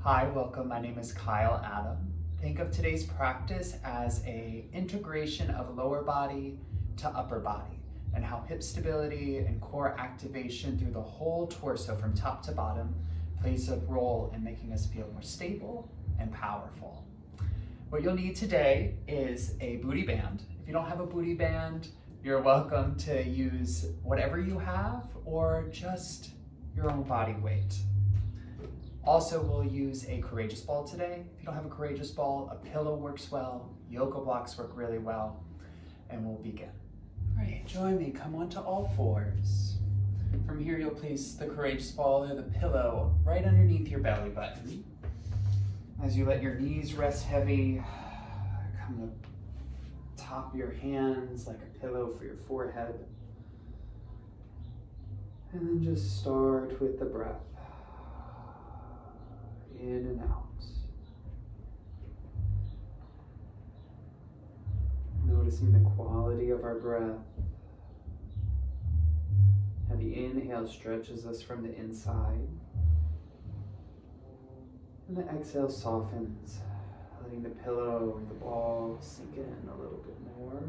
Hi, welcome. My name is Kyle Adam. Think of today's practice as an integration of lower body to upper body and how hip stability and core activation through the whole torso from top to bottom plays a role in making us feel more stable and powerful. What you'll need today is a booty band. If you don't have a booty band, you're welcome to use whatever you have or just your own body weight. Also, we'll use a Courageous ball today. If you don't have a Courageous ball, a pillow works well, yoga blocks work really well, and we'll begin. All right, join me, come onto all fours. From here, you'll place the Courageous ball or the pillow right underneath your belly button. As you let your knees rest heavy, come to top your hands like a pillow for your forehead. And then just start with the breath. In and out. Noticing the quality of our breath. How the inhale stretches us from the inside. And the exhale softens, letting the pillow and the ball sink in a little bit more.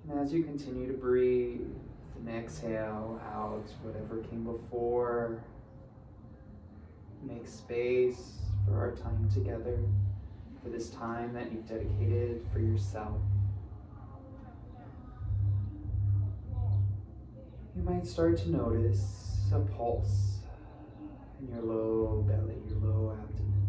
And as you continue to breathe, and exhale out whatever came before. Make space for our time together, for this time that you've dedicated for yourself. You might start to notice a pulse in your low belly, your low abdomen.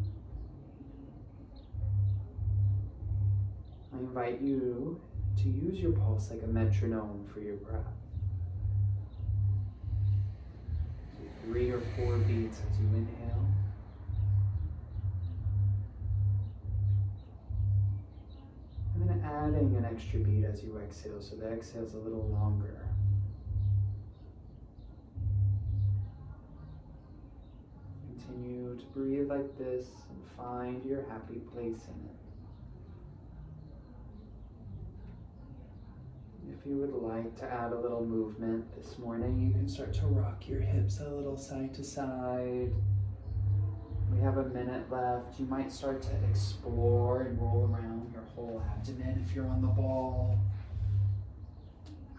I invite you to use your pulse like a metronome for your breath. 3 or 4 beats as you inhale. And then adding an extra beat as you exhale, so the exhale is a little longer. Continue to breathe like this and find your happy place in it. If you would like to add a little movement this morning, you can start to rock your hips a little side to side. We have a minute left. You might start to explore and roll around your whole abdomen if you're on the ball.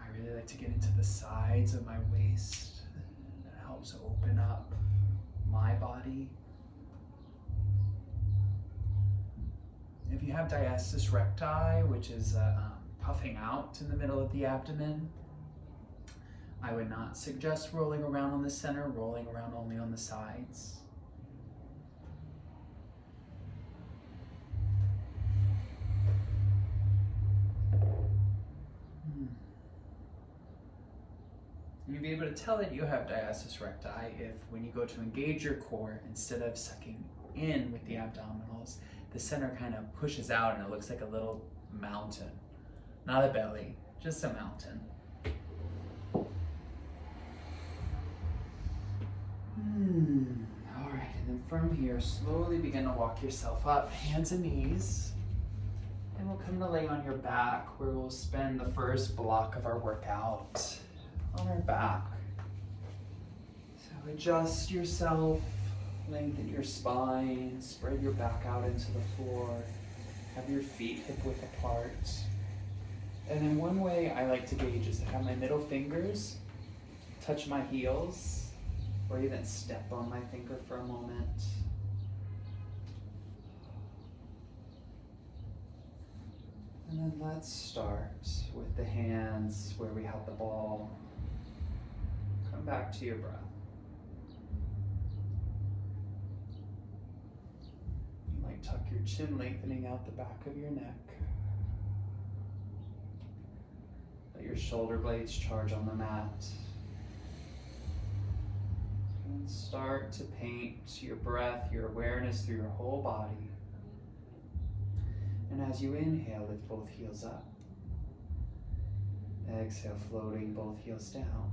I really like to get into the sides of my waist. That helps open up my body. If you have diastasis recti, which is puffing out in the middle of the abdomen, I would not suggest rolling around on the center, rolling around only on the sides. You'll be able to tell that you have diastasis recti if when you go to engage your core, instead of sucking in with the abdominals, the center kind of pushes out and it looks like a little mountain. Not a belly, just a mountain. All right, and then from here, slowly begin to walk yourself up, hands and knees. And we'll come to lay on your back, where we'll spend the first block of our workout on our back. So adjust yourself, lengthen your spine, spread your back out into the floor, have your feet hip width apart. And then one way I like to gauge is to have my middle fingers touch my heels, or even step on my finger for a moment. And then let's start with the hands where we held the ball. Come back to your breath. You might tuck your chin, lengthening out the back of your neck. Let your shoulder blades charge on the mat. And start to paint your breath, your awareness through your whole body. And as you inhale, lift both heels up. Exhale, floating both heels down.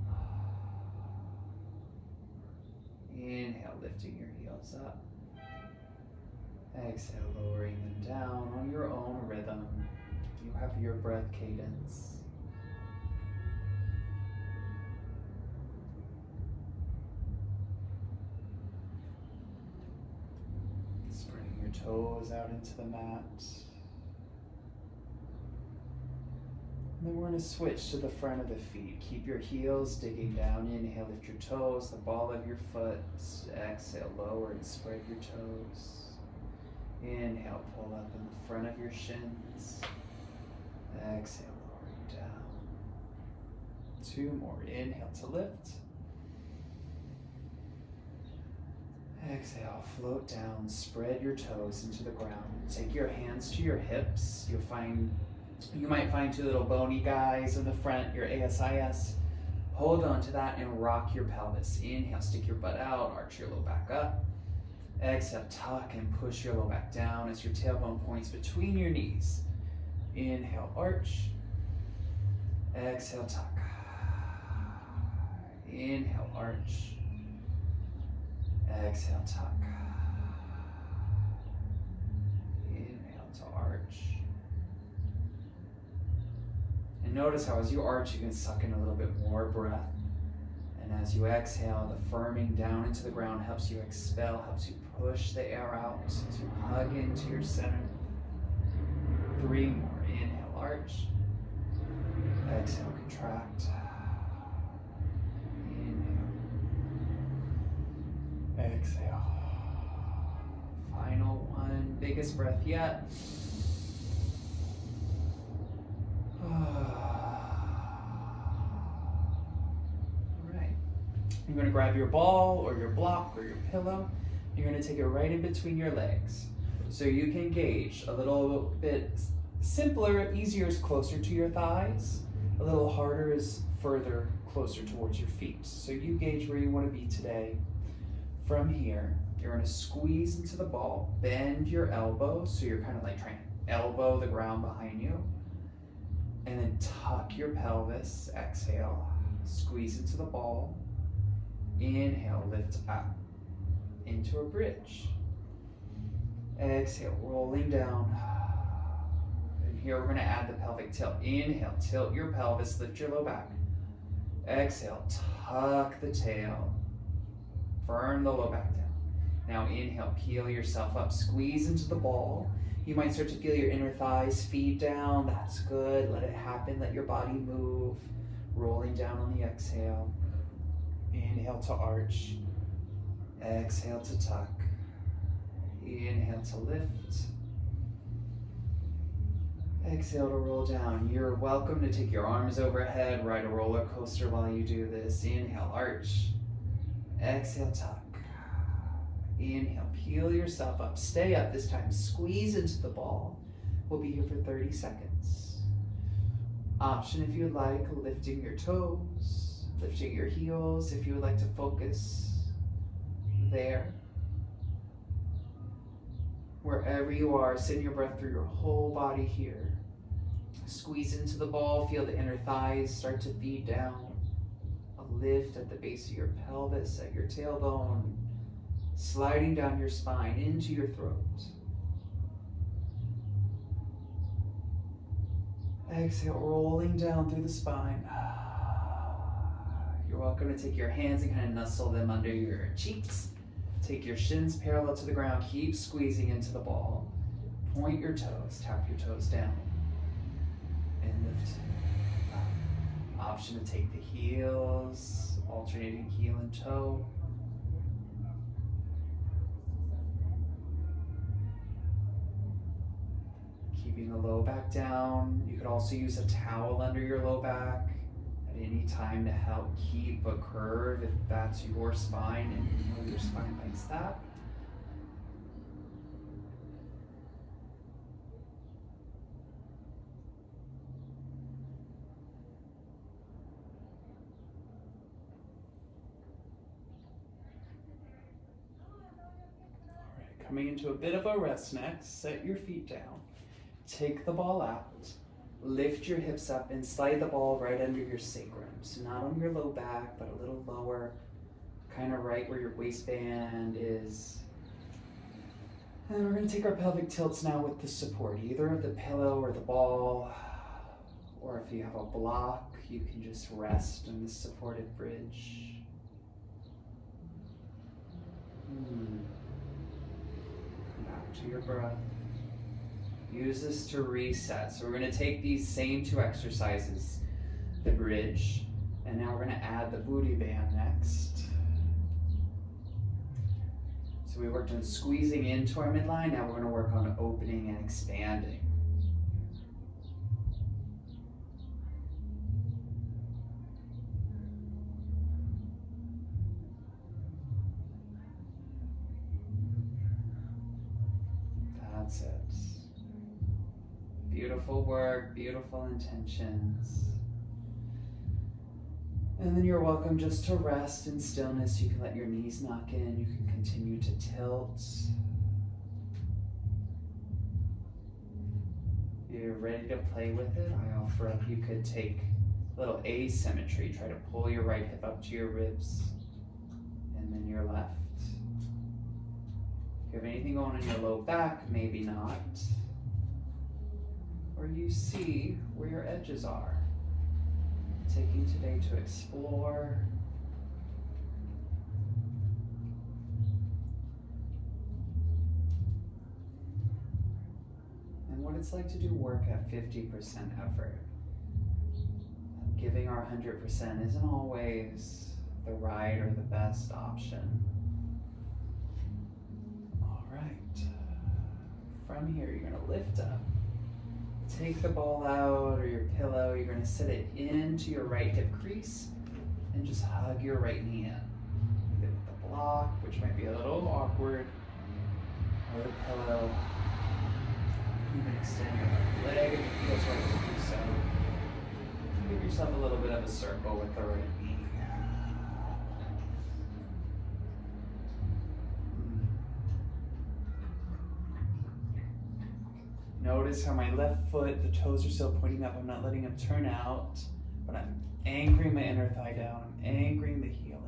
Inhale, lifting your heels up. Exhale, lowering them down on your own rhythm. You have your breath cadence. toes out into the mat. And then we're going to switch to the front of the feet. Keep your heels digging down. Inhale, lift your toes, the ball of your foot. Exhale, lower and spread your toes. Inhale, pull up in the front of your shins. Exhale, lowering down. 2 more. Inhale to lift. Exhale, float down, spread your toes into the ground. Take your hands to your hips. You might find 2 little bony guys in the front, your ASIS. Hold on to that and rock your pelvis. Inhale, stick your butt out, arch your low back up. Exhale, tuck and push your low back down as your tailbone points between your knees. Inhale, arch. Exhale, tuck. Inhale, arch. Exhale, tuck. Inhale to arch. And notice how as you arch, you can suck in a little bit more breath. And as you exhale, the firming down into the ground helps you expel, helps you push the air out as you hug into your center. 3 more. Inhale, arch. Exhale, contract. Exhale. Final one. Biggest breath yet. All right. You're going to grab your ball or your block or your pillow. You're going to take it right in between your legs. So you can gauge a little bit simpler, easier is closer to your thighs. A little harder is further closer towards your feet. So you gauge where you want to be today. From here, you're going to squeeze into the ball, bend your elbows, so you're kind of like trying to elbow the ground behind you, and then tuck your pelvis. Exhale, squeeze into the ball. Inhale, lift up into a bridge. Exhale, rolling down. And here we're going to add the pelvic tilt. Inhale, tilt your pelvis, lift your low back. Exhale, tuck the tail. Firm the low back down. Now inhale, peel yourself up, squeeze into the ball. You might start to feel your inner thighs feed down. That's good. Let it happen. Let your body move. Rolling down on the exhale. Inhale to arch. Exhale to tuck. Inhale to lift. Exhale to roll down. You're welcome to take your arms overhead, ride a roller coaster while you do this. Inhale, arch. Exhale, tuck. Inhale, peel yourself up. Stay up this time. Squeeze into the ball. We'll be here for 30 seconds. Option if you'd like, lifting your toes, lifting your heels if you would like to focus there. Wherever you are, send your breath through your whole body here. Squeeze into the ball. Feel the inner thighs start to feed down. Lift at the base of your pelvis, at your tailbone, sliding down your spine into your throat. Exhale, rolling down through the spine. You're welcome to take your hands and kind of nestle them under your cheeks. Take your shins parallel to the ground. Keep squeezing into the ball. Point your toes, tap your toes down, and lift. Option to take the heels, alternating heel and toe. Keeping the low back down. You could also use a towel under your low back at any time to help keep a curve if that's your spine and you know your spine likes that. Coming into a bit of a rest next, set your feet down, take the ball out, lift your hips up and slide the ball right under your sacrum. So not on your low back, but a little lower, kind of right where your waistband is. And we're going to take our pelvic tilts now with the support, either of the pillow or the ball, or if you have a block, you can just rest in the supported bridge. Back to your breath. Use this to reset. So we're going to take these same two exercises, the bridge, and now we're going to add the booty band next. So we worked on squeezing into our midline, now we're going to work on opening and expanding. That's it. Beautiful work, beautiful intentions. And then you're welcome just to rest in stillness. You can let your knees knock in. You can continue to tilt. If you're ready to play with it, I offer up you could take a little asymmetry. Try to pull your right hip up to your ribs and then your left. If you have anything going on in your low back, maybe not. Or you see where your edges are. Taking today to explore. And what it's like to do work at 50% effort. Giving our 100% isn't always the right or the best option. All right. From here, you're going to lift up. Take the ball out or your pillow. You're going to set it into your right hip crease and just hug your right knee in. Either with the block, which might be a little awkward, or the pillow. Even extend your left leg if it feels right to do so. Give yourself a little bit of a circle with the right knee. Notice how my left foot, the toes are still pointing up. I'm not letting them turn out, but I'm anchoring my inner thigh down. I'm anchoring the heel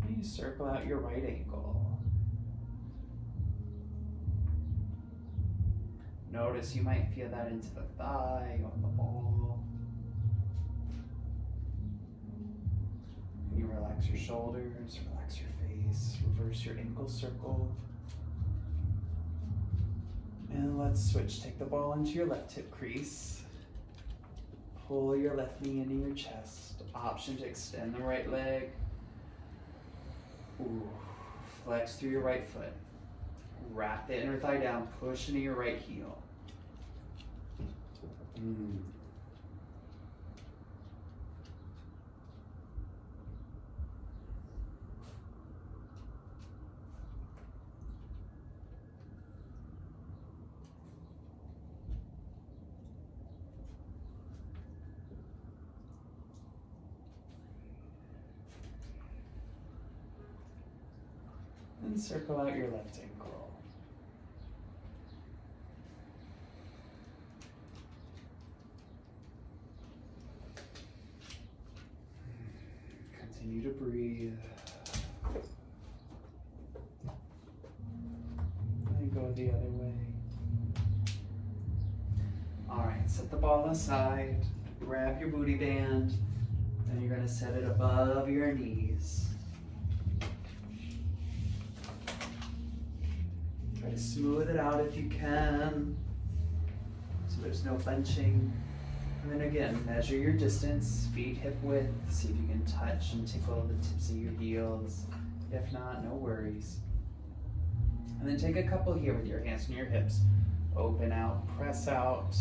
in. And you circle out your right ankle. Notice you might feel that into the thigh, on the ball. You relax your shoulders, relax your face, reverse your ankle circle. And let's switch. Take the ball into your left hip crease. Pull your left knee into your chest. Option to extend the right leg. Ooh. Flex through your right foot. Wrap the inner thigh down. Push into your right heel. And circle out your left ankle. Continue to breathe. And go the other way. All right, set the ball aside. Grab your booty band. And you're going to set it above your knees. Try to smooth it out if you can, so there's no bunching. And then again, measure your distance, feet hip width, see if you can touch and tickle the tips of your heels. If not, no worries. And then take a couple here with your hands on your hips. Open out, pressing out.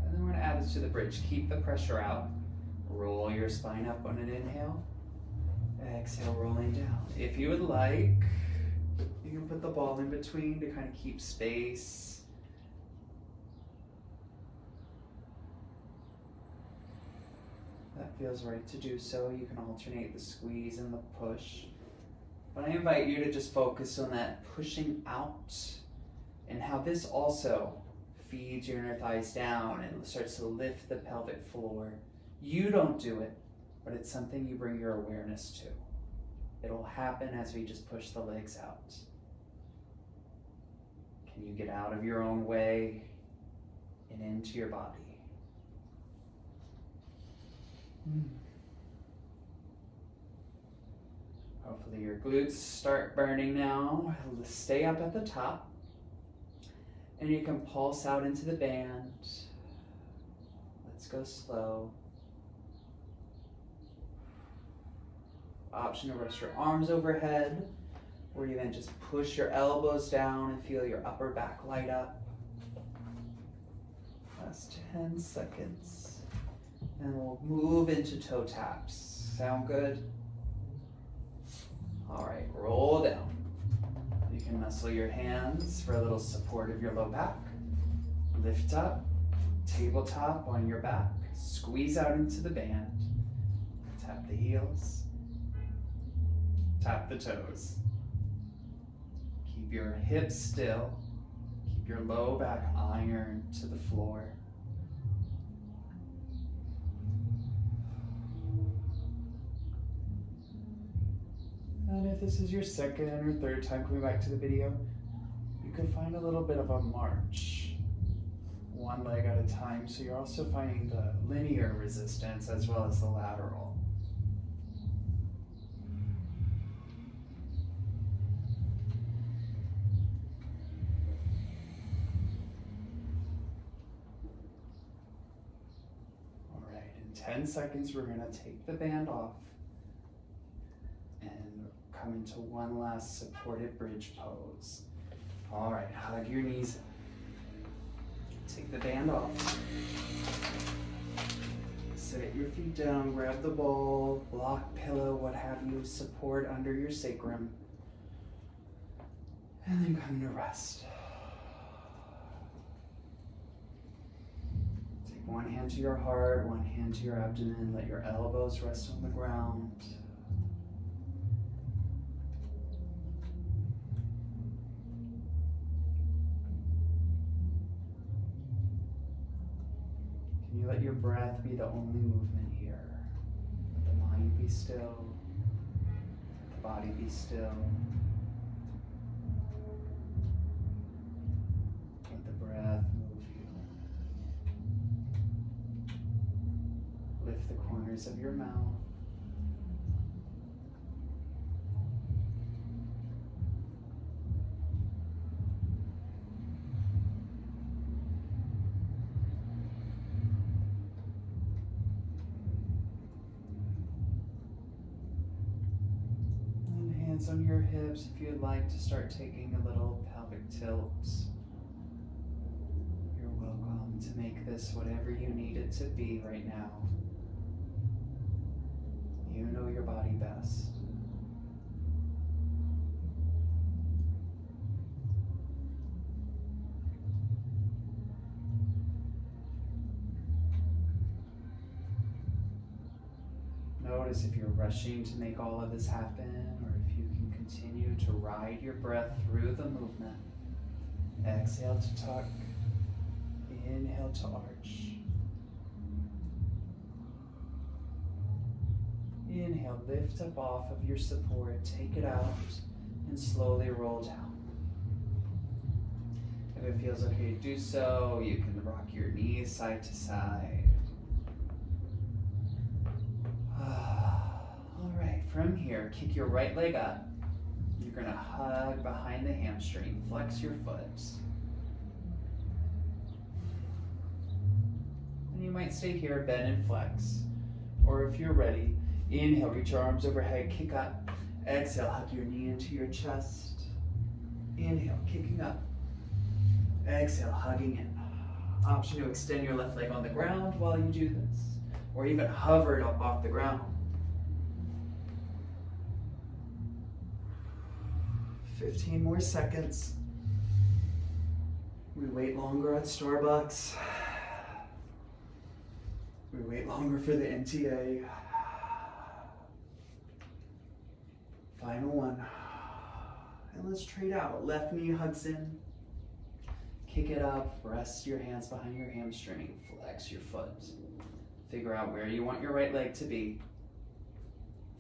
And then we're gonna add this to the bridge. Keep the pressure out. Roll your spine up on an inhale. Exhale, rolling down. If you would like, you can put the ball in between to kind of keep space. That feels right to do so. You can alternate the squeeze and the push. But I invite you to just focus on that pushing out and how this also feeds your inner thighs down and starts to lift the pelvic floor. You don't do it, but it's something you bring your awareness to. It'll happen as we just push the legs out. Can you get out of your own way and into your body? Hopefully your glutes start burning now. Stay up at the top. And you can pulse out into the band. Let's go slow. Option to rest your arms overhead, or even just push your elbows down and feel your upper back light up. Last 10 seconds. And we'll move into toe taps. Sound good? All right, roll down. You can muscle your hands for a little support of your low back. Lift up, tabletop on your back. Squeeze out into the band. Tap the heels. Tap the toes. Keep your hips still. Keep your low back iron to the floor. And if this is your second or third time coming back to the video, you can find a little bit of a march, one leg at a time, so you're also finding the linear resistance as well as the lateral. All right, in 10 seconds, we're gonna take the band off and come into one last supported bridge pose. All right, hug your knees. Take the band off. Sit your feet down, grab the bowl, block, pillow, what have you, support under your sacrum. And then come to rest. Take one hand to your heart, one hand to your abdomen. Let your elbows rest on the ground. Can you let your breath be the only movement here? Let the mind be still. Let the body be still. Let the breath move you. Lift the corners of your mouth. On your hips if you'd like to start taking a little pelvic tilt. You're welcome to make this whatever you need it to be right now. You know your body best. Notice if you're rushing to make all of this happen, or if you can continue to ride your breath through the movement. Exhale to tuck, inhale to arch. Inhale, lift up off of your support, take it out, and slowly roll down. If it feels okay to do so, you can rock your knees side to side. From here, kick your right leg up. You're gonna hug behind the hamstring, flex your foot. And you might stay here, bend and flex. Or if you're ready, inhale, reach your arms overhead, kick up. Exhale, hug your knee into your chest. Inhale, kicking up. Exhale, hugging in. Option to extend your left leg on the ground while you do this, or even hover it up off the ground. 15 more seconds. We wait longer at Starbucks. We wait longer for the NTA. Final one. And let's trade out. Left knee hugs in. Kick it up. Rest your hands behind your hamstring. Flex your foot. Figure out where you want your right leg to be.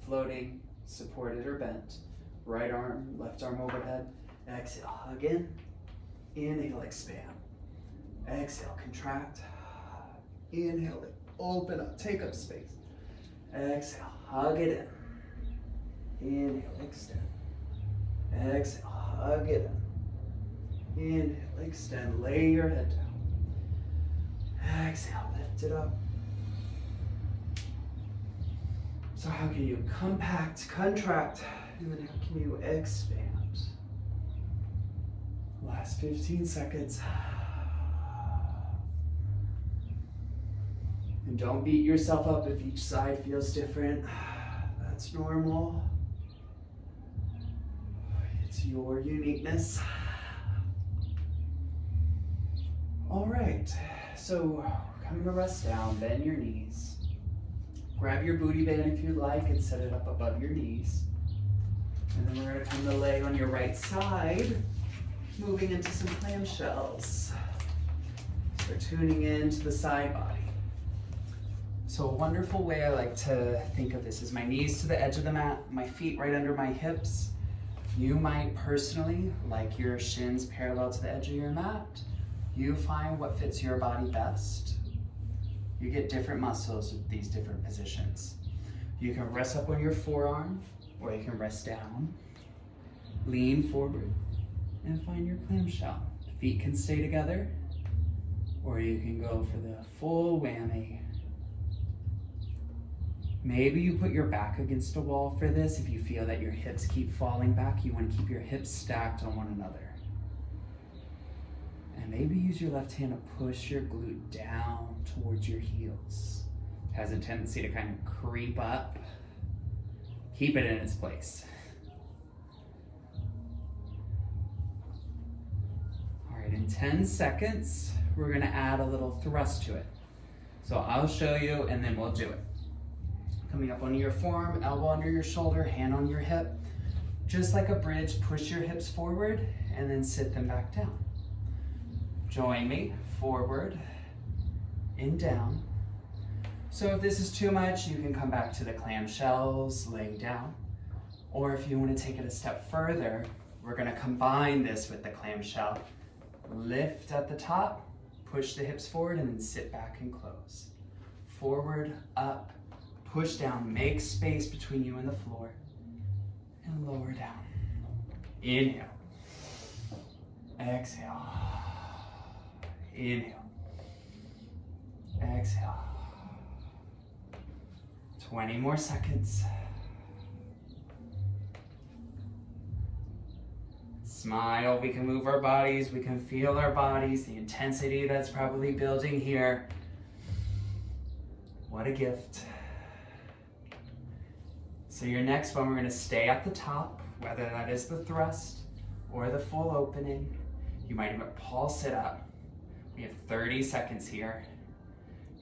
Floating, supported or bent. Right arm, left arm overhead. Exhale, hug in. Inhale, expand. Exhale, contract. Inhale, open up, take up space. Exhale, hug it in. Inhale, extend. Exhale, hug it in. Inhale, extend, lay your head down. Exhale, lift it up. So how can you compact, contract, and then how can you expand? Last 15 seconds. And don't beat yourself up if each side feels different. That's normal. It's your uniqueness. All right, so come to rest down, bend your knees. Grab your booty band if you'd like and set it up above your knees. And then we're gonna come to lay on your right side, moving into some clam shells. So we're tuning into the side body. So a wonderful way I like to think of this is my knees to the edge of the mat, my feet right under my hips. You might personally like your shins parallel to the edge of your mat. You find what fits your body best. You get different muscles with these different positions. You can rest up on your forearm, or you can rest down. Lean forward and find your clamshell. Feet can stay together, or you can go for the full whammy. Maybe you put your back against a wall for this. If you feel that your hips keep falling back, you want to keep your hips stacked on one another. And maybe use your left hand to push your glute down towards your heels. It has a tendency to kind of creep up. Keep it in its place. All right, in 10 seconds, we're gonna add a little thrust to it. So I'll show you and then we'll do it. Coming up onto your forearm, elbow under your shoulder, hand on your hip. Just like a bridge, push your hips forward and then sit them back down. Join me, forward and down. So if this is too much, you can come back to the clam shells, lay down. Or if you want to take it a step further, we're going to combine this with the clam shell. Lift at the top, push the hips forward, and then sit back and close. Forward, up, push down, make space between you and the floor, and lower down. Inhale. Exhale. Inhale. Exhale. 20 more seconds. Smile, we can move our bodies, we can feel our bodies, the intensity that's probably building here. What a gift. So your next one, we're gonna stay at the top, whether that is the thrust or the full opening. You might even pulse it up. We have 30 seconds here.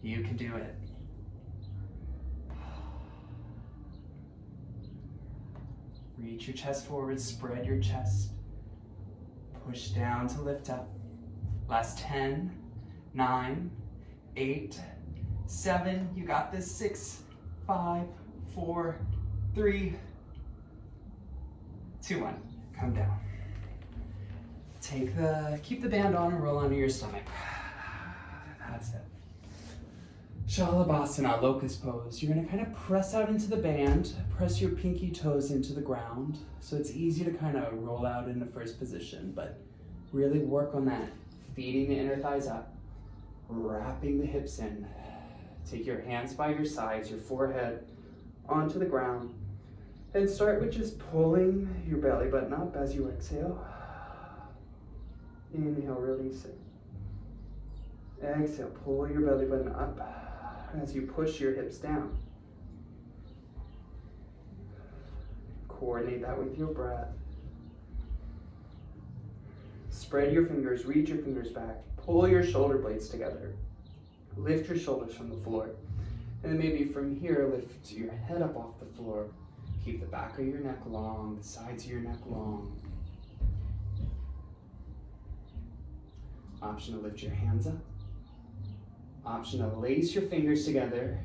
You can do it. Reach your chest forward, spread your chest. Push down to lift up. Last 10, 9, 8, 7, you got this, 6, 5, 4, 3, 2, 1, come down. Keep the band on and roll onto your stomach. That's it. Shalabhasana, locust pose. You're gonna kind of press out into the band, press your pinky toes into the ground. So it's easy to kind of roll out into first position, but really work on that. Feeding the inner thighs up, wrapping the hips in. Take your hands by your sides, your forehead onto the ground, and start with just pulling your belly button up as you exhale. Inhale, release it. Exhale, pull your belly button up as you push your hips down. Coordinate that with your breath. Spread your fingers, reach your fingers back, pull your shoulder blades together. Lift your shoulders from the floor. And then maybe from here, lift your head up off the floor. Keep the back of your neck long, the sides of your neck long. Option to lift your hands up. Option to lace your fingers together.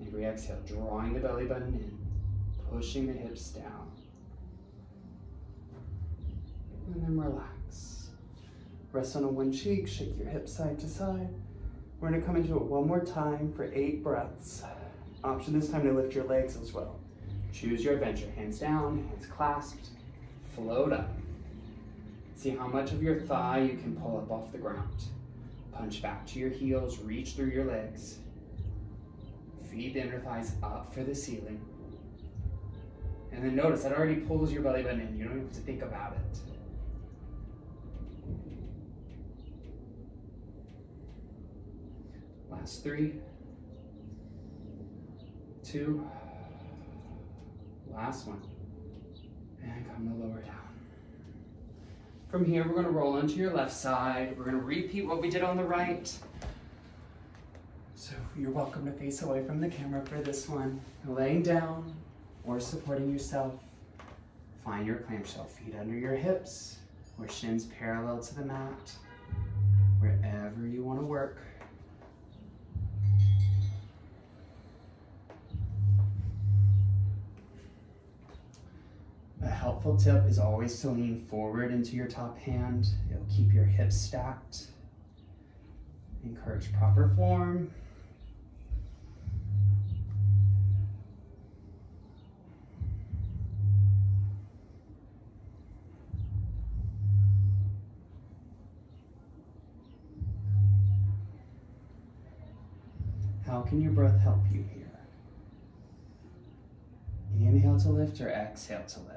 Every exhale, drawing the belly button in, pushing the hips down. And then relax. Rest on one cheek, shake your hips side to side. We're gonna come into it one more time for 8 breaths. Option this time to lift your legs as well. Choose your adventure. Hands down, hands clasped, float up. See how much of your thigh you can pull up off the ground. Punch back to your heels, reach through your legs. Feed the inner thighs up for the ceiling. And then notice that already pulls your belly button in. You don't have to think about it. Last 3, 2, last one. And come to lower down. From here, we're going to roll onto your left side. We're going to repeat what we did on the right. So you're welcome to face away from the camera for this one. Laying down or supporting yourself. Find your clamshell, feet under your hips, or shins parallel to the mat, wherever you want to work. A helpful tip is always to lean forward into your top hand. It'll keep your hips stacked. Encourage proper form. How can your breath help you here? Inhale to lift or exhale to lift.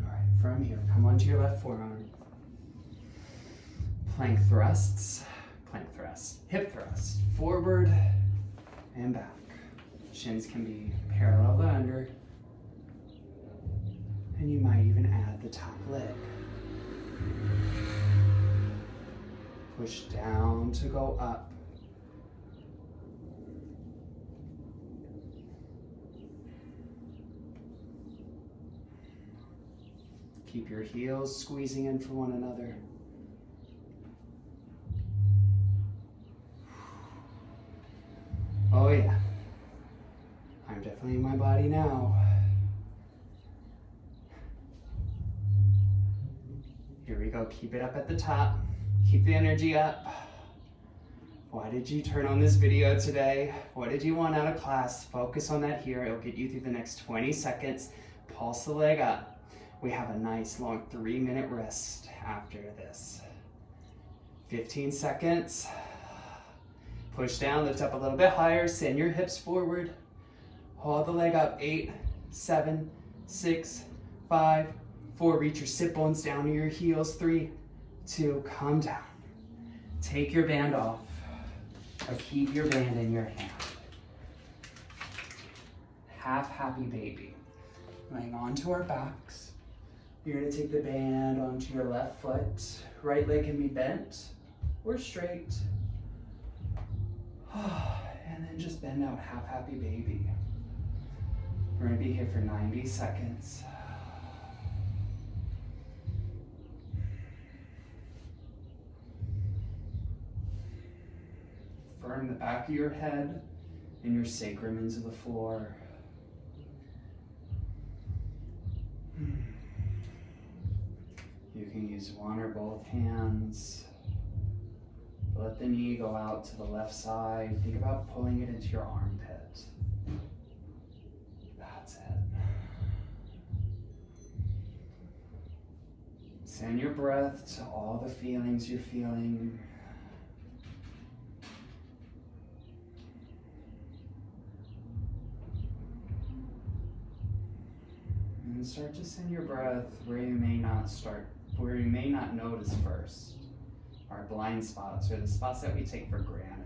All right, from here, come onto your left forearm. Plank thrusts, hip thrust, forward and back. Shins can be parallel to under, and you might even add the top leg. Push down to go up. Keep your heels squeezing in for one another. Oh yeah, I'm definitely in my body now. Here we go, keep it up at the top. Keep the energy up. Why did you turn on this video today? What did you want out of class? Focus on that here. It'll get you through the next 20 seconds. Pulse the leg up. We have a nice long 3-minute rest after this. 15 seconds. Push down, lift up a little bit higher. Send your hips forward. Hold the leg up. 8, 7, 6, 5, 4. Reach your sit bones down to your heels. 3, 2, come down. Take your band off, or keep your band in your hand. Half happy baby. Laying onto our backs. You're gonna take the band onto your left foot. Right leg can be bent or straight. And then just bend out, half happy baby. We're gonna be here for 90 seconds. Firm the back of your head and your sacrum into the floor. You can use one or both hands. Let the knee go out to the left side. Think about pulling it into your armpit. That's it. Send your breath to all the feelings you're feeling. And start to send your breath where you may not notice first. Our blind spots, or the spots that we take for granted.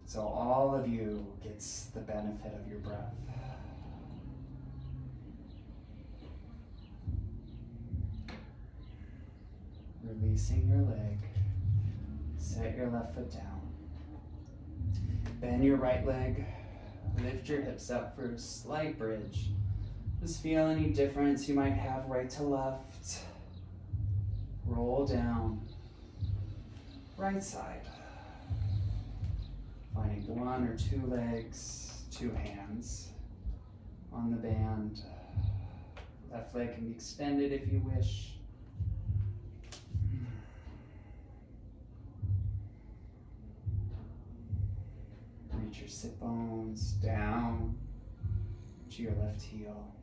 So all of you gets the benefit of your breath. Releasing your leg. Set your left foot down. Bend your right leg. Lift your hips up for a slight bridge. Just feel any difference you might have right to left. Roll down. Right side. Finding one or two legs, two hands on the band. Left leg can be extended if you wish. Reach your sit bones down to your left heel.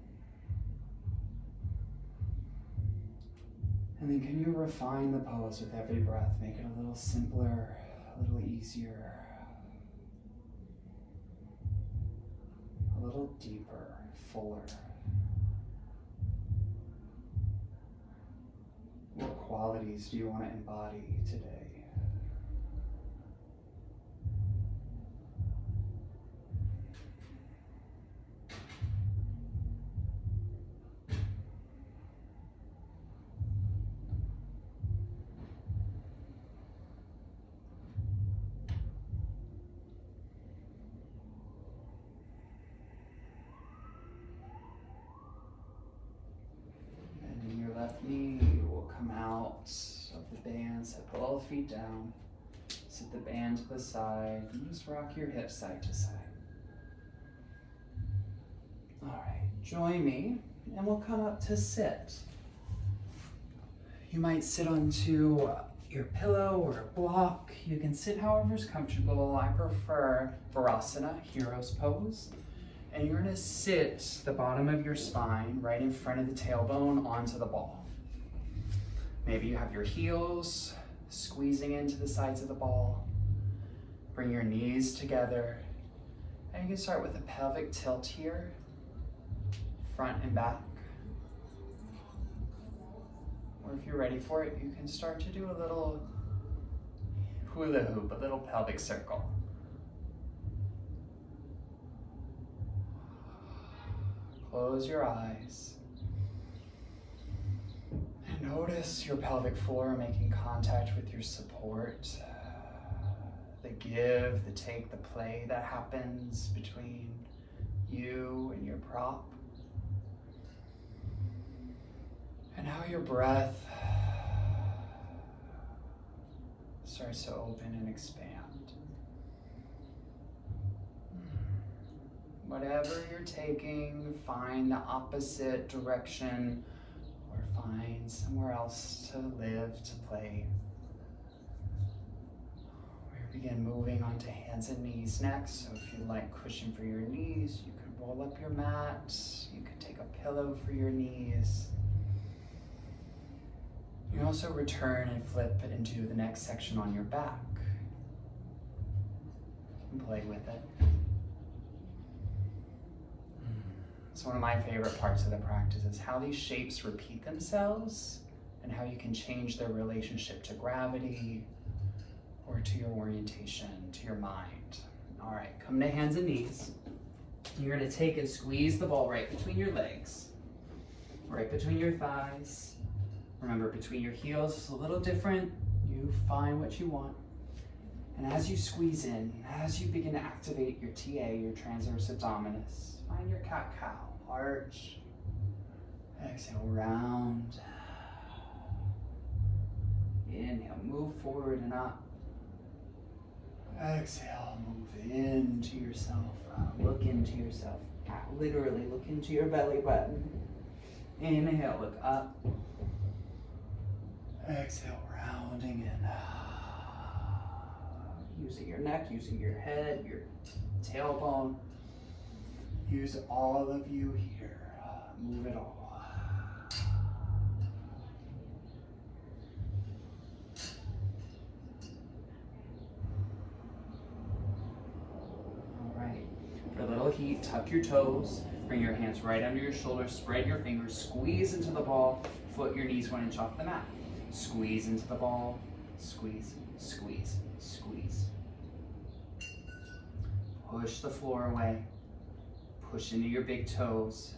And then can you refine the pose with every breath? Make it a little simpler, a little easier, a little deeper, fuller. What qualities do you want to embody today? Bending your left knee will come out of the band, set both feet down, sit the band to the side, and just rock your hips side to side. All right, join me, and we'll come up to sit. You might sit onto your pillow or a block. You can sit however is comfortable. I prefer Veerabhadrasana, hero's pose. And you're gonna sit the bottom of your spine right in front of the tailbone onto the ball. Maybe you have your heels squeezing into the sides of the ball. Bring your knees together. And you can start with a pelvic tilt here, front and back. Or if you're ready for it, you can start to do a little hula hoop, a little pelvic circle. Close your eyes. And notice your pelvic floor making contact with your support. The give, the take, the play that happens between you and your prop. And how your breath starts to open and expand. Whatever you're taking, find the opposite direction or find somewhere else to live, to play. We begin moving onto hands and knees next. So if you like cushion for your knees, you can roll up your mat. You can take a pillow for your knees. You can also return and flip into the next section on your back and play with it. It's one of my favorite parts of the practice is how these shapes repeat themselves and how you can change their relationship to gravity or to your orientation, to your mind. All right, come to hands and knees. You're gonna take and squeeze the ball right between your legs, right between your thighs. Remember, between your heels is a little different. You find what you want. And as you squeeze in, as you begin to activate your TA, your transverse abdominis, find your cat-cow, arch, exhale, round. Inhale, move forward and up. Exhale, move into yourself, look into yourself. Literally look into your belly button. Inhale, look up. Exhale, rounding in. Using your neck, using your head, your tailbone. Use all of you here. Move it all. All right. For a little heat, tuck your toes. Bring your hands right under your shoulders. Spread your fingers. Squeeze into the ball. Foot your knees 1 inch off the mat. Squeeze into the ball. Squeeze, squeeze, squeeze. Push the floor away. Push into your big toes.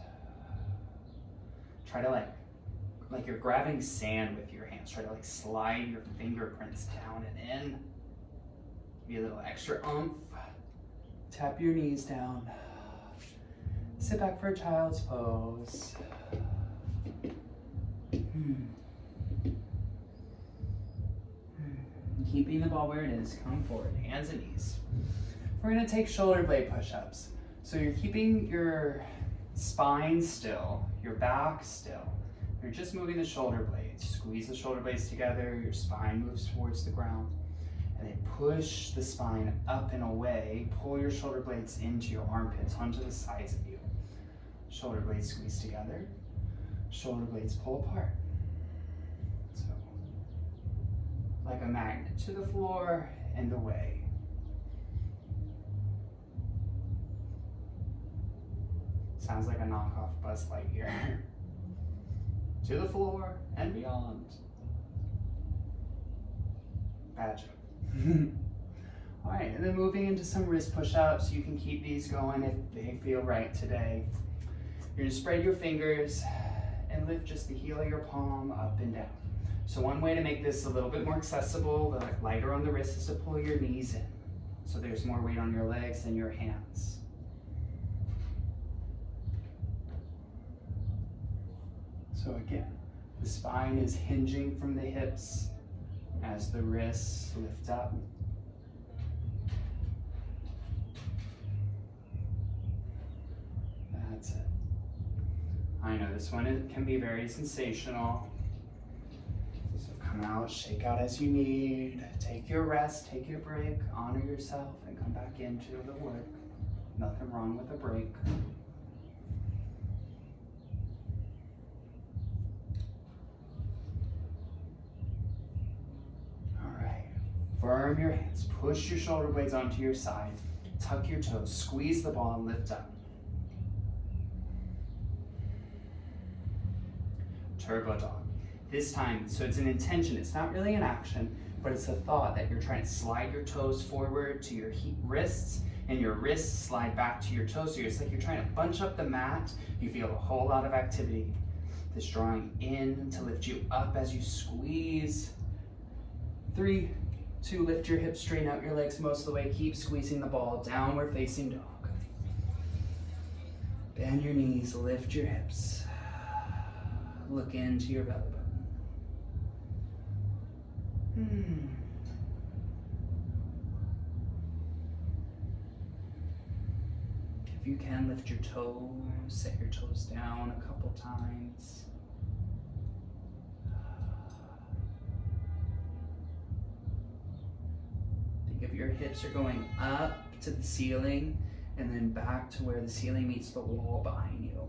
Try to like you're grabbing sand with your hands. Try to slide your fingerprints down and in. Give you a little extra oomph. Tap your knees down. Sit back for a child's pose. Keeping the ball where it is, come forward, hands and knees. We're gonna take shoulder blade push-ups. So you're keeping your Spine still, your back still. You're just moving the shoulder blades. Squeeze the shoulder blades together, your spine moves towards the ground. And then push the spine up and away. Pull your shoulder blades into your armpits, onto the sides of you. Shoulder blades squeeze together. Shoulder blades pull apart. So, like a magnet to the floor and away. Sounds like a knockoff Buzz Lightyear. To the floor and beyond. Bad joke. All right, and then moving into some wrist push-ups. You can keep these going if they feel right today. You're gonna spread your fingers and lift just the heel of your palm up and down. So one way to make this a little bit more accessible, lighter on the wrist, is to pull your knees in. So there's more weight on your legs than your hands. So again, the spine is hinging from the hips as the wrists lift up. That's it. I know this one can be very sensational. So come out, shake out as you need. Take your rest, take your break, honor yourself, and come back into the work. Nothing wrong with a break. Firm your hands, push your shoulder blades onto your side, tuck your toes, squeeze the ball and lift up. Turbo dog. This time, so it's an intention, it's not really an action, but it's a thought that you're trying to slide your toes forward to your wrists, and your wrists slide back to your toes. So it's like you're trying to bunch up the mat. You feel a whole lot of activity. This drawing in to lift you up as you squeeze. 3, 2, lift your hips, straighten out your legs most of the way. Keep squeezing the ball, downward facing dog. Bend your knees, lift your hips. Look into your belly button. If you can, lift your toes, set your toes down a couple times. If your hips are going up to the ceiling and then back to where the ceiling meets the wall behind you.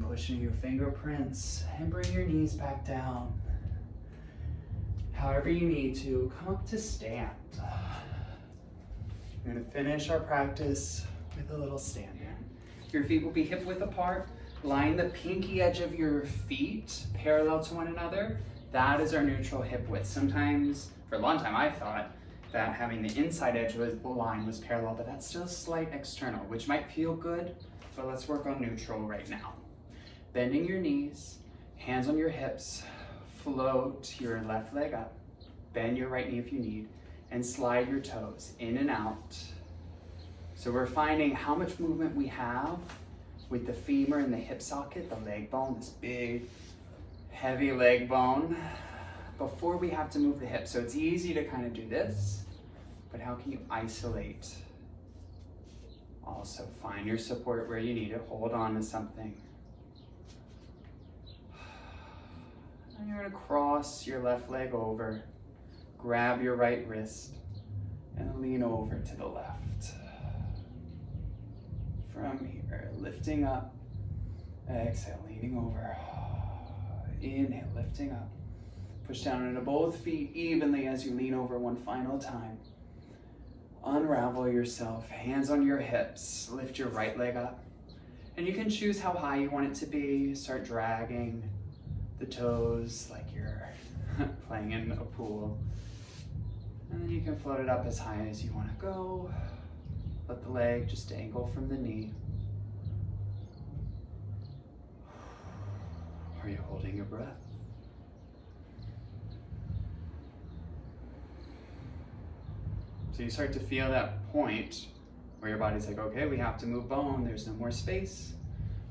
Pushing your fingerprints and bring your knees back down. However you need to, come up to stand. We're gonna finish our practice with a little stand in. Your feet will be hip width apart. Line the pinky edge of your feet parallel to one another. That is our neutral hip width. Sometimes, for a long time, I thought that having the inside edge of the line was parallel, but that's still a slight external, which might feel good, but let's work on neutral right now. Bending your knees, hands on your hips, float your left leg up, bend your right knee if you need, and slide your toes in and out. So we're finding how much movement we have with the femur and the hip socket, the leg bone, this big, heavy leg bone, before we have to move the hips. So it's easy to kind of do this, but how can you isolate? Also find your support where you need it. Hold on to something. And you're gonna cross your left leg over, grab your right wrist, and lean over to the left. From here, lifting up, exhale, leaning over. Inhale, lifting up. Push down into both feet evenly as you lean over one final time. Unravel yourself, hands on your hips. Lift your right leg up. And you can choose how high you want it to be. Start dragging the toes like you're playing in a pool. And then you can float it up as high as you want to go. Let the leg just dangle from the knee. Are you holding your breath? So you start to feel that point where your body's like, okay, we have to move bone. There's no more space.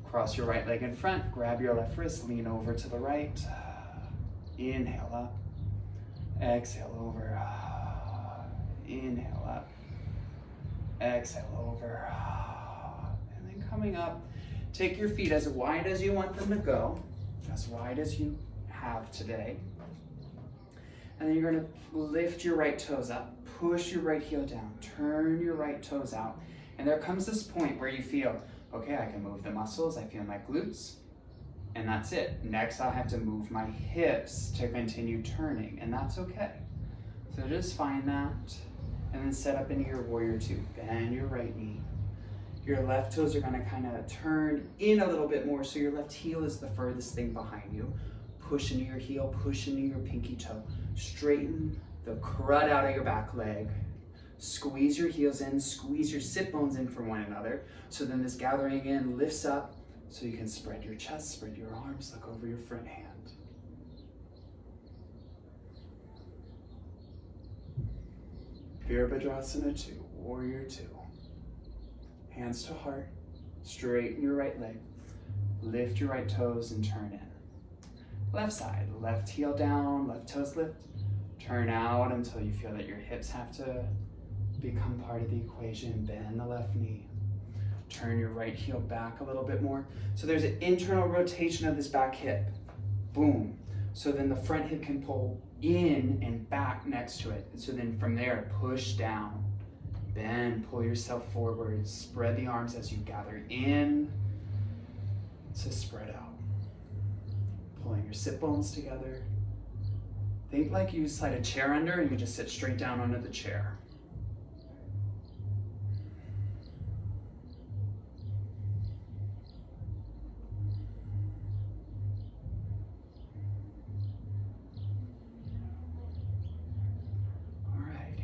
Cross your right leg in front, grab your left wrist, lean over to the right. Inhale up, exhale over. Inhale up, exhale over. coming up. Take your feet as wide as you want them to go, as wide as you have today. And then you're gonna lift your right toes up, push your right heel down, turn your right toes out. And there comes this point where you feel, okay, I can move the muscles, I feel my glutes, and that's it. Next, I'll have to move my hips to continue turning, and that's okay. So just find that, and then set up into your warrior two. Bend your right knee. Your left toes are gonna kind of turn in a little bit more, so your left heel is the furthest thing behind you. Push into your heel, push into your pinky toe. Straighten the crud out of your back leg. Squeeze your heels in, squeeze your sit bones in from one another. So then this gathering in lifts up, so you can spread your chest, spread your arms, look over your front hand. Veerabhadrasana 2, Warrior 2. Hands to heart, straighten your right leg, lift your right toes and turn in. Left side, left heel down, left toes lift, turn out until you feel that your hips have to become part of the equation. Bend the left knee, turn your right heel back a little bit more. So there's an internal rotation of this back hip, boom. So then the front hip can pull in and back next to it. And so then from there, push down. Bend, pull yourself forward, spread the arms as you gather in to spread out. Pulling your sit bones together. Think like you slide a chair under and you just sit straight down under the chair.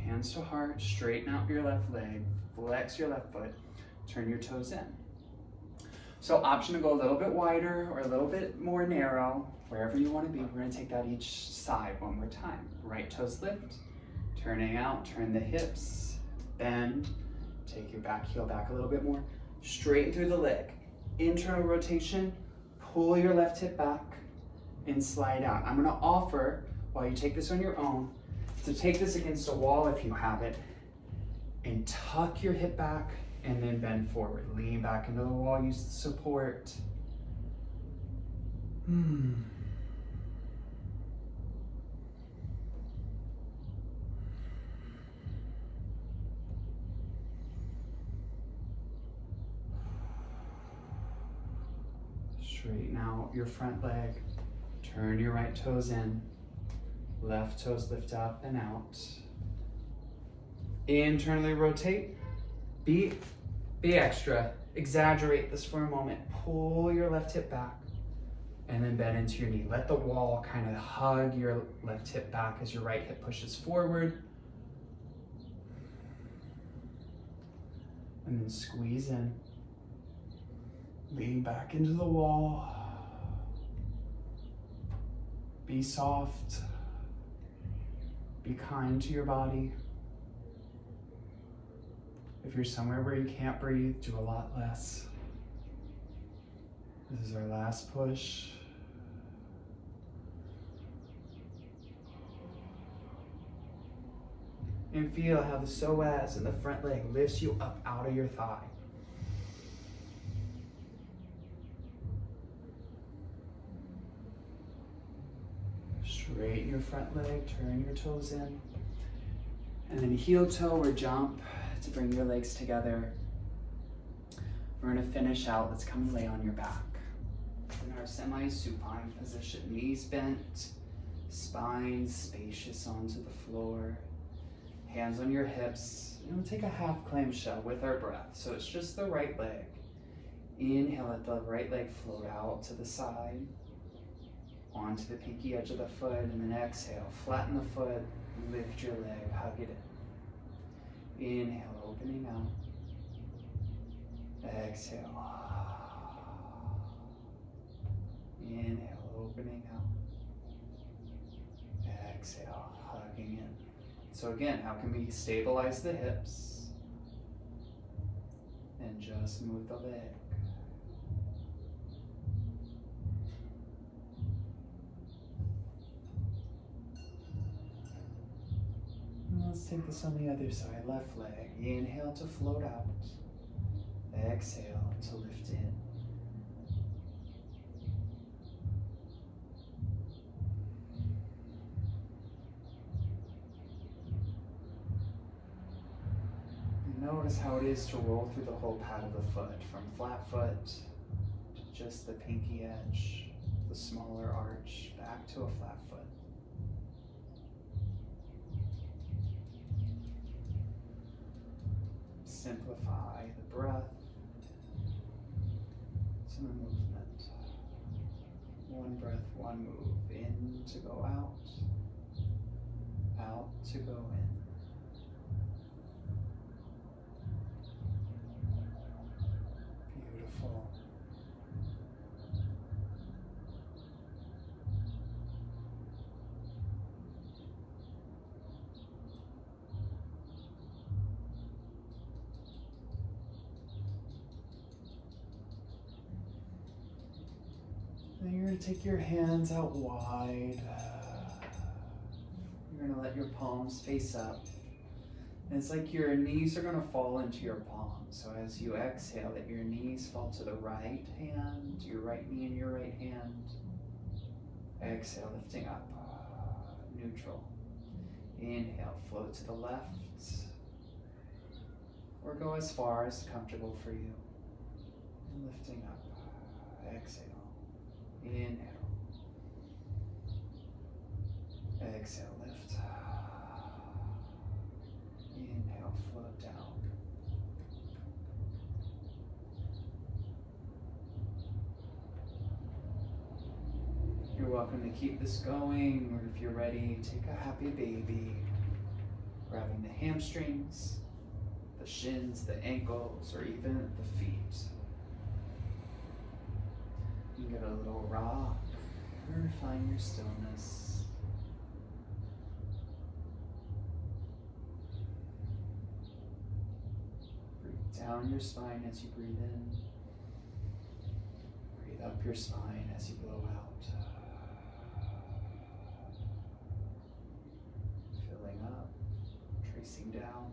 Hands to heart, straighten out your left leg, flex your left foot, turn your toes in. So option to go a little bit wider or a little bit more narrow, wherever you want to be. We're going to take that each side one more time. Right toes lift, turning out, turn the hips, bend, take your back heel back a little bit more, straighten through the leg. Internal rotation, pull your left hip back and slide out. I'm going to offer, while you take this on your own, to take this against a wall if you have it, and tuck your hip back and then bend forward. Lean back into the wall, use the support. Straighten out your front leg, turn your right toes in. Left toes lift up and out. Internally rotate. Be extra. Exaggerate this for a moment. Pull your left hip back and then bend into your knee. Let the wall kind of hug your left hip back as your right hip pushes forward. And then squeeze in. Lean back into the wall. Be soft. Be kind to your body. If you're somewhere where you can't breathe, do a lot less. This is our last push. And feel how the psoas in the front leg lifts you up out of your thigh. Straighten your front leg, turn your toes in. And then heel toe or jump to bring your legs together. We're gonna finish out, let's come and lay on your back. In our semi-supine position, knees bent, spine spacious onto the floor. Hands on your hips. And we'll take a half clam shell with our breath. So it's just the right leg. Inhale, let the right leg float out to the side, onto the pinky edge of the foot, and then exhale, flatten the foot, lift your leg, hug it in. Inhale, opening out. Exhale. Inhale, opening out. Exhale, hugging in. So again, how can we stabilize the hips and just move the leg? Let's take this on the other side, left leg. Inhale to float out. Exhale to lift in. Notice how it is to roll through the whole pad of the foot, from flat foot to just the pinky edge, the smaller arch, back to a flat foot. Simplify the breath to the movement. One breath, one move. In to go out, out to go in. Beautiful. Then you're going to take your hands out wide. You're going to let your palms face up. And it's like your knees are going to fall into your palms. So as you exhale, let your knees fall to the right hand, your right knee in your right hand. Exhale, lifting up. Neutral. Inhale, float to the left. Or go as far as comfortable for you. And lifting up. Exhale. Inhale. Exhale, lift. Inhale, float down. You're welcome to keep this going, or if you're ready, take a happy baby. Grabbing the hamstrings, the shins, the ankles, or even the feet. You can give it a little rock, or find your stillness. Breathe down your spine as you breathe in. Breathe up your spine as you blow out. Filling up, tracing down,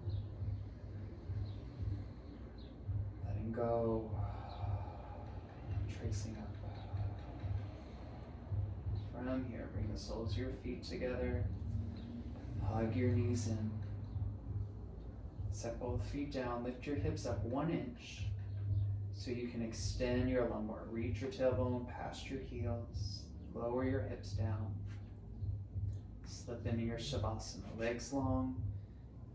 letting go, tracing up. From here, bring the soles of your feet together. Hug your knees in. Set both feet down. Lift your hips up 1 inch so you can extend your lumbar. Reach your tailbone past your heels. Lower your hips down. Slip into your Shalabhasana. Legs long.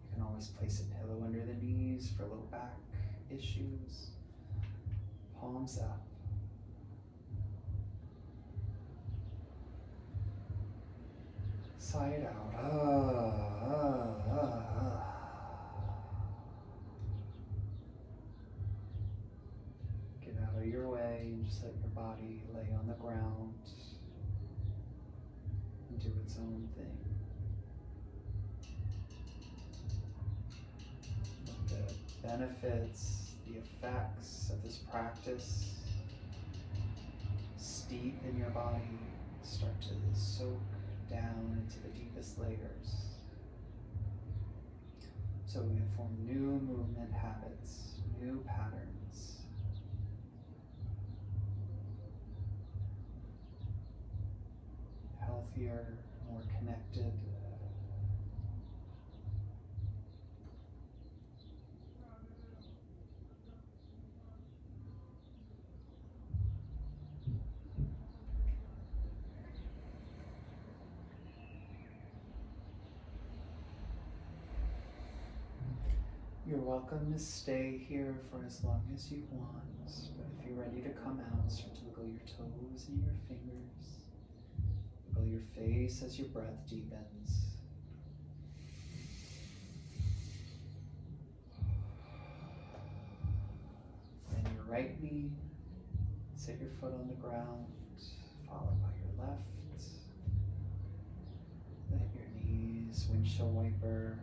You can always place a pillow under the knees for low back issues. Palms up. Side out. Get out of your way and just let your body lay on the ground and do its own thing. The benefits, the effects of this practice steep in your body, start to soak down into the deepest layers. So we can form new movement habits, new patterns. Healthier, more connected. You're welcome to stay here for as long as you want, but if you're ready to come out, start to wiggle your toes and your fingers. Wiggle your face as your breath deepens. Bend your right knee, set your foot on the ground, followed by your left. Let your knees windshield wiper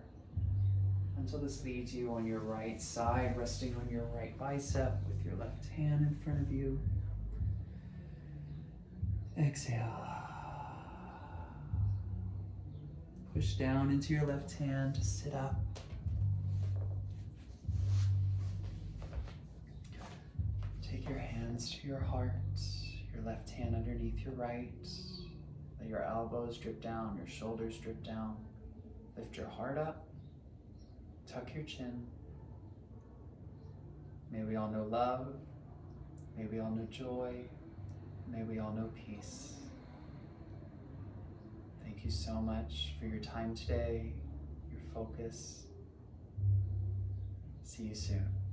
until this leads you on your right side, resting on your right bicep with your left hand in front of you. Exhale. Push down into your left hand to sit up. hands to your heart, your left hand underneath your right. Let your elbows drip down, your shoulders drip down. Lift your heart up, tuck your chin. May we all know love, may we all know joy, may we all know peace. Thank you so much for your time today, your focus. See you soon.